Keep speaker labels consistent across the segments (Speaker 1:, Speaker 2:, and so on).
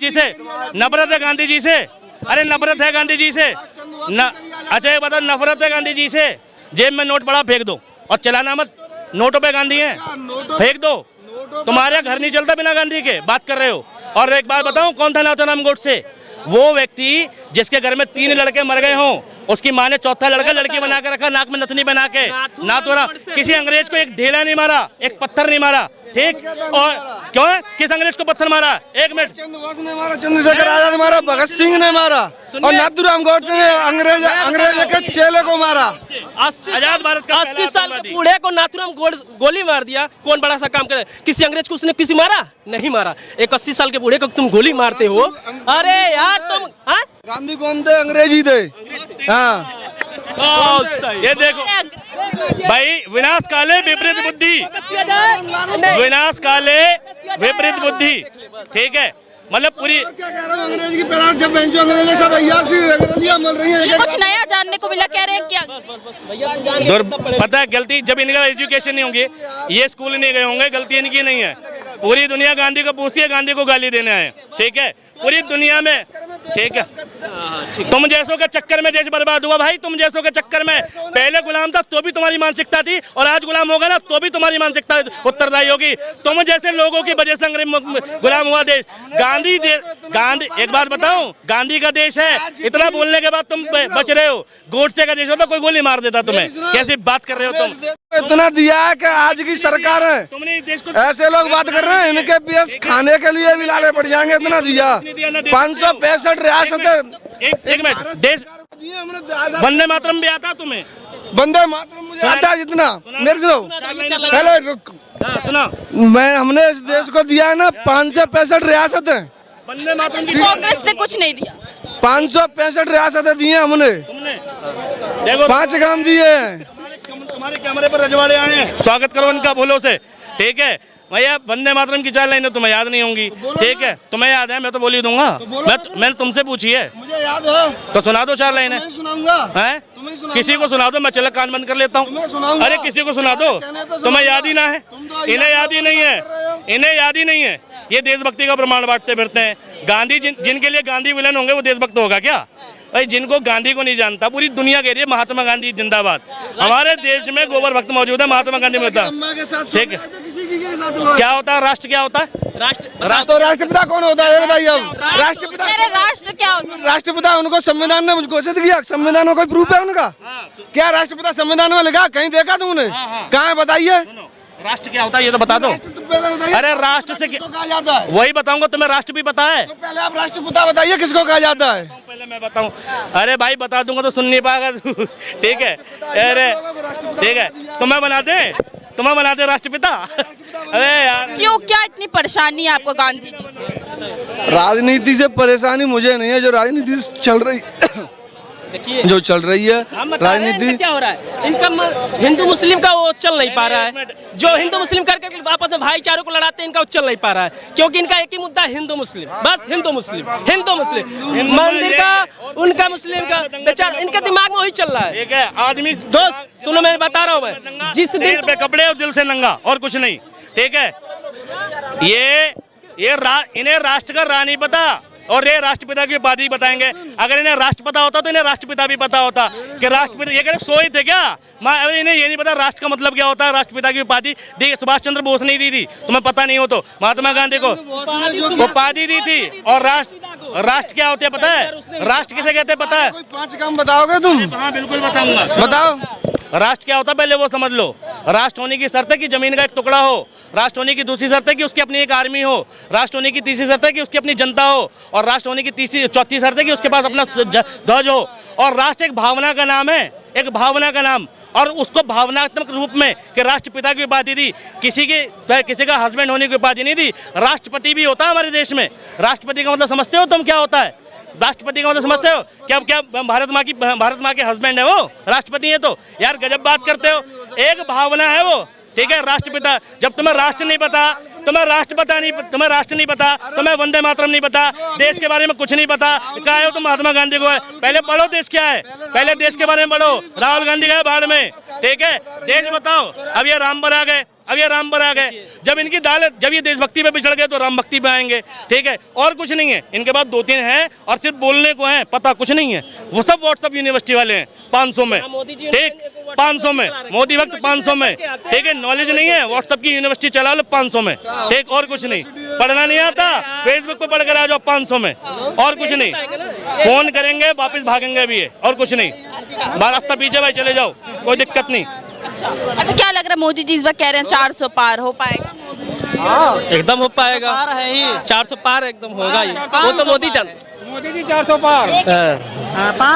Speaker 1: जी से नफरत है गांधी जी से। अरे नफरत है गांधी जी से अच्छा ये बताओ, नफरत है गांधी जी से? जेब में नोट पड़ा फेंक दो और चलाना मत, नोटों पे गांधी है, फेंक दो। तुम्हारे घर नहीं चलता बिना गांधी के, बात कर रहे हो। और एक बात बताऊं, कौन था नाथूराम गोडसे? वो व्यक्ति जिसके घर में 3 लड़के मर गए हों, उसकी माँ ने चौथा लड़का लड़की बना के रखा, नाक में नथनी बना के। नाथूराम किसी अंग्रेज को एक ढेला नहीं मारा, एक पत्थर नहीं मारा, ठीक? और क्यों है? किस अंग्रेज को पत्थर मारा? 1 मिनट।
Speaker 2: चंद्रबोस ने मारा, चंद्रशेखर आजाद ने मारा, भगत सिंह ने मारा और नाथूराम गोडसे ने अंग्रेज के चेले को मारा।
Speaker 1: आजाद भारत का
Speaker 3: 80 साल के बूढ़े को नाथूराम गोली मार दिया। कौन बड़ा सा काम करे? किसी अंग्रेज को उसने किसी मारा? नहीं मारा। एक 80 साल के बूढ़े को तुम गोली मारते हो? अरे यार तुम, हाँ?
Speaker 2: गांधी कौन थे? अंग्रेजी थे। हाँ
Speaker 1: ये देखो भाई, विनाश काले विपरीत बुद्धि, विनाश काले विपरीत बुद्धि, ठीक है? मतलब पूरी
Speaker 2: क्या कह रहा हूं, अंग्रेज की पैराग जब बेंचो अंग्रेज सब अय्यासी रंगरलियां मल रही हैं।
Speaker 4: कुछ नया जानने को मिला, कह रहे हैं क्या?
Speaker 1: पता है गलती जब इनका एजुकेशन नहीं होंगे, ये स्कूल नहीं गए होंगे, गलती इनकी नहीं है। पूरी दुनिया गांधी को पूछती है, गांधी को गाली देने आए, ठीक है? पूरी दुनिया में, ठीक है? तुम जैसों के चक्कर में देश बर्बाद हुआ भाई, तुम जैसों के चक्कर में। पहले गुलाम था तो भी तुम्हारी मानसिकता थी, और आज गुलाम होगा ना तो भी तुम्हारी मानसिकता उत्तरदायी होगी। तुम जैसे लोगों की वजह से गुलाम हुआ देश। गांधी एक बात बताऊं, गांधी का देश है, इतना बोलने के बाद तुम बच रहे हो। गोडसे का देश होता कोई गोली मार देता तुम्हें। कैसी बात कर रहे हो तुम?
Speaker 2: इतना दिया है कि आज की सरकार है,
Speaker 1: तुमने इस देश को
Speaker 2: ऐसे लोग बात कर रहे हैं, इनके पीएस खाने के लिए भी लाले पड़ जाएंगे। इतना दिया 565 रियासतें।
Speaker 1: एक मिनट, देश वंदे मातरम भी आता तुम्हें?
Speaker 2: वंदे मातरम मुझे आता है जितना मेरे से। पहले रुक,
Speaker 1: सुना,
Speaker 2: हमने इस देश को दिया है ना 565 रियासतें।
Speaker 1: वंदे मातरम की
Speaker 4: कांग्रेस ने कुछ नहीं दिया।
Speaker 2: 565 रियासतें दी हैं हमने,
Speaker 1: देखो
Speaker 2: 5 काम दिए हैं।
Speaker 1: तुम्हारे कैमरे पर रजवाड़े आए हैं, स्वागत करो उनका बोलो से, ठीक है? भैया वंदे मातरम की 4 लाइनें तुम्हें याद नहीं होंगी, ठीक है? तुम्हें याद है, मैं तो बोल ही दूंगा। मैंने तुमसे पूछी है,
Speaker 2: मुझे याद है
Speaker 1: तो सुना दो 4 लाइनें।
Speaker 2: सुनाऊंगा
Speaker 1: हैं? किसी को सुना दो, मैं चल कान बंद कर लेता हूँ। अरे किसी को सुना दो, तुम्हें याद ही ना है, इन्हें याद ही नहीं है, इन्हें याद ही नहीं है। ये देशभक्ति का प्रमाण बांटते फिरते हैं। गांधी जिनके लिए गांधी विलन होंगे वो देशभक्त होगा क्या? भाई जिनको गांधी को नहीं जानता, पूरी दुनिया कह रही है महात्मा गांधी जिंदाबाद। हमारे देश में गोबर भक्त मौजूद है, महात्मा गांधी में होता है, ठीक है? क्या होता है राष्ट्र? क्या होता है
Speaker 2: राष्ट्र? राष्ट्रपिता कौन होता है ये बताइए अब। राष्ट्रपिता,
Speaker 4: मेरे राष्ट्र क्या होता है?
Speaker 2: राष्ट्रपिता उनको संविधान ने मुझको घोषित किया। संविधान में कोई प्रूफ है उनका? क्या राष्ट्रपिता संविधान में लिखा? कहीं देखा तुमने? कहाँ है बताइए?
Speaker 1: राष्ट्र क्या होता है ये तो बता दो। अरे राष्ट्र से
Speaker 2: कहा जाता है,
Speaker 1: वही बताऊंगा, तुम्हें राष्ट्र भी पता है?
Speaker 2: तो पहले आप राष्ट्रपिता बताइए किसको कहा जाता है।
Speaker 1: पहले मैं बताऊं? अरे भाई बता दूंगा तो सुन नहीं पाएगा तू, ठीक है? अरे ठीक है, तुम्हें बना दे राष्ट्रपिता। अरे यार
Speaker 4: क्यों, क्या इतनी परेशानी है आपको गांधी जी से?
Speaker 2: राजनीति से परेशानी मुझे नहीं है, जो राजनीति चल रही
Speaker 3: देखिए
Speaker 2: जो चल रही है राजनीति।
Speaker 3: क्या हो रहा है इनका? हिंदू मुस्लिम का वो चल नहीं पा रहा है। जो हिंदू मुस्लिम करके आपस में भाईचारे को लड़ाते हैं, इनका वो चल नहीं पा रहा है, क्योंकि इनका एक ही मुद्दा है, हिंदू मुस्लिम, बस हिंदू मुस्लिम, हिंदू मुस्लिम। मंदिर का उनका, मुस्लिम का, बेचारा इनके दिमाग में वही चल रहा है।
Speaker 1: ठीक है आदमी,
Speaker 3: दोस्त सुनो, मैं बता रहा हूँ, मैं जिस दिन
Speaker 1: पे कपड़े और दिल से नंगा और कुछ नहीं, ठीक है? इन्हें राष्ट्र का रानी पता और ये राष्ट्रपिता की उपाधि बताएंगे। अगर इन्हें राष्ट्रपिता होता तो इन्हें राष्ट्रपिता भी पता होता कि राष्ट्रपिता ये सोए थे क्या? अगर इन्हें ये नहीं पता राष्ट्र का मतलब क्या होता है, राष्ट्रपिता की उपाधि देखिए सुभाष चंद्र बोस ने दी थी, तुम्हें पता नहीं हो तो महात्मा गांधी को उपाधि दी थी। और राष्ट्र क्या होते है पता है? राष्ट्र किसे कहते हैं पता है?
Speaker 2: 5 काम बताओगे तुम?
Speaker 1: हाँ बिल्कुल बताऊंगा,
Speaker 2: बताओ।
Speaker 1: राष्ट्र क्या होता है पहले वो समझ लो। राष्ट्र होने की शर्त है कि जमीन का एक टुकड़ा हो। राष्ट्र होने की दूसरी शर्त है कि उसकी अपनी एक आर्मी हो। राष्ट्र होने की तीसरी शर्त है कि उसकी अपनी जनता हो। और राष्ट्र होने की चौथी शर्त है कि उसके पास अपना ध्वज हो। और राष्ट्र एक भावना का नाम है, एक भावना का नाम। और उसको भावनात्मक रूप में कि राष्ट्रपिता की उपाधि दी, किसी का हस्बैंड होने की उपाधि नहीं दी। राष्ट्रपति भी होता है हमारे देश में। राष्ट्रपति का मतलब समझते हो तुम क्या होता है? राष्ट्रपति का मतलब समझते हो? क्या भारत माँ के हस्बैंड है वो राष्ट्रपति है? तो यार गजब बात करते हो। एक भावना है वो, ठीक है? राष्ट्रपिता। जब तुम्हें राष्ट्र नहीं पता, तुम्हें राष्ट्र नहीं पता, तुम्हें वंदे मातरम नहीं पता, देश के बारे में कुछ नहीं पता, कहा हो तुम महात्मा गांधी को? पहले पढ़ो देश क्या है, पहले देश के बारे में पढ़ो। राहुल गांधी गए बाढ़ में, ठीक है? देश बताओ। अब ये रामपुर आ गए, अब ये राम पर आ गए, जब इनकी दाल, जब ये देशभक्ति पे बिछड़ गए तो राम भक्ति पे आएंगे, ठीक है। और कुछ नहीं है इनके पास, 2-3 हैं और सिर्फ बोलने को है, पता कुछ नहीं है। वो सब व्हाट्सएप यूनिवर्सिटी वाले हैं 500 में, ठीक, 500 में मोदी भक्त 500 में, ठीक है। नॉलेज नहीं है, व्हाट्सएप की यूनिवर्सिटी चला लो 500 में, ठीक। और कुछ नहीं, पढ़ना नहीं आता, फेसबुक पे पढ़ कर आ जाओ 500 में, और कुछ नहीं। फोन करेंगे वापस भागेंगे भी है, और कुछ नहीं। रास्ता पीछे भाई चले जाओ, कोई दिक्कत नहीं।
Speaker 4: अच्छा, क्या लग रहा है मोदी जी इस बार कह रहे हैं 400 पार हो पाएगा?
Speaker 3: एकदम हो पाएगा, 400 पार एकदम होगा ही। वो तो मोदी
Speaker 5: मोदी जी 400 पार,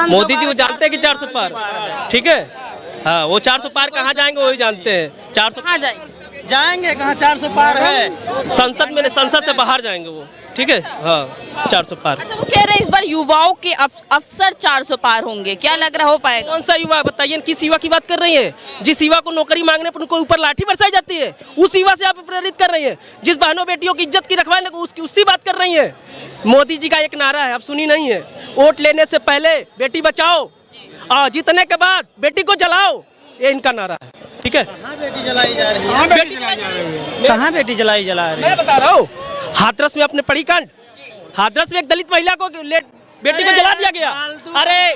Speaker 3: मोदी जी वो जानते हैं कि 400 पार, ठीक है। हाँ, वो 400 पार कहाँ जाएंगे वही जानते हैं। 400
Speaker 4: कहाँ जाएंगे?
Speaker 3: जाएंगे कहाँ, 400 पार है संसद में, संसद से बाहर जाएंगे वो, ठीक है। हाँ, 400 पार।
Speaker 4: अच्छा, वो कह रहे हैं इस बार युवाओं के अफसर 400 पार होंगे, क्या लग रहा हो पाएगा?
Speaker 3: कौन सा युवा बताइए, किस युवा की बात कर रही है? जिस युवा को नौकरी मांगने पर उनको ऊपर लाठी बरसाई जाती है, उस युवा से आप प्रेरित कर रही है। जिस बहनों बेटियों की इज्जत की रखवाली उसकी बात कर रही है। मोदी जी का एक नारा है, आप सुनी नहीं है, वोट लेने से पहले बेटी बचाओ और जीतने के बाद बेटी को जलाओ, ये इनका नारा है, ठीक है।
Speaker 6: कहाँ बेटी जलाई जा रही है?
Speaker 3: मैं बता रहा हूँ, हाथरस में अपने पढ़ी कांड, हाथरस में एक दलित महिला को बेटी को जला दिया गया। अरे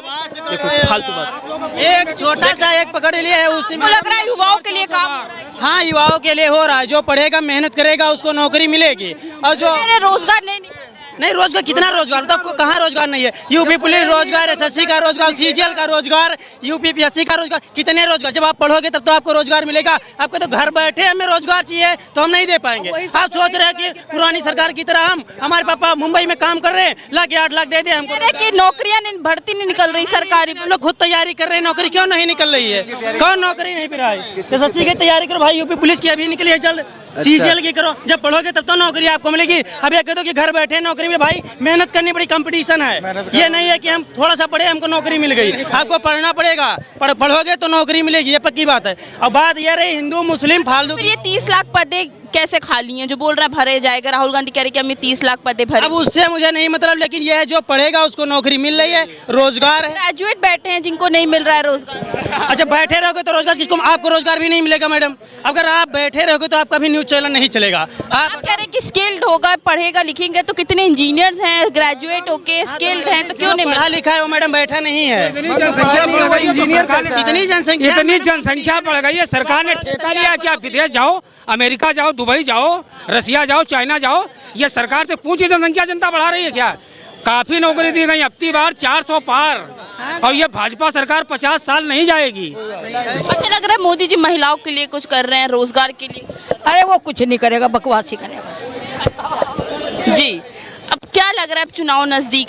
Speaker 3: देखो फालतू बात,
Speaker 6: एक छोटा सा एक पकड़ लिया है उसी में।
Speaker 4: मुझे लग रहा है युवाओं के लिए काम हो रहा है।
Speaker 6: हाँ, युवाओं के लिए हो रहा है, जो पढ़ेगा मेहनत करेगा उसको नौकरी मिलेगी। और जो
Speaker 4: रोजगार नहीं
Speaker 6: नहीं, रोजगार कितना रोजगार, तो कहाँ रोजगार नहीं है? यूपी पुलिस रोजगार, एसएससी का रोजगार, सीजीएल का रोजगार, यूपीपीएससी का रोजगार, कितने रोजगार। जब आप पढ़ोगे तब तो आपको रोजगार मिलेगा। आपको तो घर बैठे हमें रोजगार चाहिए तो हम नहीं दे पाएंगे। आप सोच रहे हैं कि पुरानी सरकार की तरह हमारे पापा मुंबई में काम कर रहे हैं, लाख 8 लाख दे दे हमको।
Speaker 4: कि नौकरियां भर्ती नहीं निकल रही सरकारी,
Speaker 6: लोग खुद तैयारी कर रहे हैं, नौकरी क्यों नहीं निकल रही है? कौन नौकरी नहीं पा रहा है? एसएससी की तैयारी करो भाई, यूपी पुलिस की अभी निकली है, जल्द सीजीएल की करो। जब पढ़ोगे तब तो नौकरी आपको मिलेगी। अब ये कह दो कि घर बैठे नौकरी में, भाई मेहनत करनी बड़ी कंपटीशन है। ये नहीं है कि हम थोड़ा सा पढ़े हमको नौकरी मिल गई, आपको पढ़ना पड़ेगा, पढ़ोगे तो नौकरी मिलेगी, ये पक्की बात है। और बात ये रही हिंदू मुस्लिम फालतू,
Speaker 4: ये 30 लाख पदे कैसे खाली हैं? जो बोल रहा है भरे जाएगा, राहुल गांधी कह रहे कि हमें 30 लाख पदे भरे।
Speaker 6: अब उससे मुझे नहीं मतलब, लेकिन यह जो पढ़ेगा उसको नौकरी मिल रही है, रोजगार है।
Speaker 4: ग्रेजुएट बैठे हैं जिनको नहीं मिल रहा है रोजगार।
Speaker 6: अच्छा, बैठे रहोगे तो रोजगार किसको? आपको रोजगार भी नहीं मिलेगा मैडम। अगर आप बैठे रहोगे तो आपका भी न्यूज चैनल नहीं चलेगा।
Speaker 4: आप कह रहे कि स्किल्ड होगा, पढ़ेगा लिखेंगे, तो कितने इंजीनियर्स हैं ग्रेजुएट होके स्किल्ड हैं, तो क्यों नहीं
Speaker 6: पढ़ा लिखा है वो मैडम बैठा नहीं है।
Speaker 5: इतनी जनसंख्या बढ़ गई है, सरकार ने ठेका लिया कि आप विदेश जाओ, अमेरिका जाओ, दुबई जाओ, रसिया जाओ, चाइना जाओ। ये सरकार से पूछी जनसंख्या जनता बढ़ा रही है क्या? काफी नौकरी दी गई, अब की बार 400 पार, और ये भाजपा सरकार 50 साल नहीं जाएगी।
Speaker 4: अच्छा लग रहा है मोदी जी महिलाओं के लिए कुछ कर रहे हैं, रोजगार के लिए?
Speaker 7: अरे वो कुछ नहीं करेगा, बकवास ही करेगा बस।
Speaker 4: जी, अब क्या लग रहा है, अब चुनाव नजदीक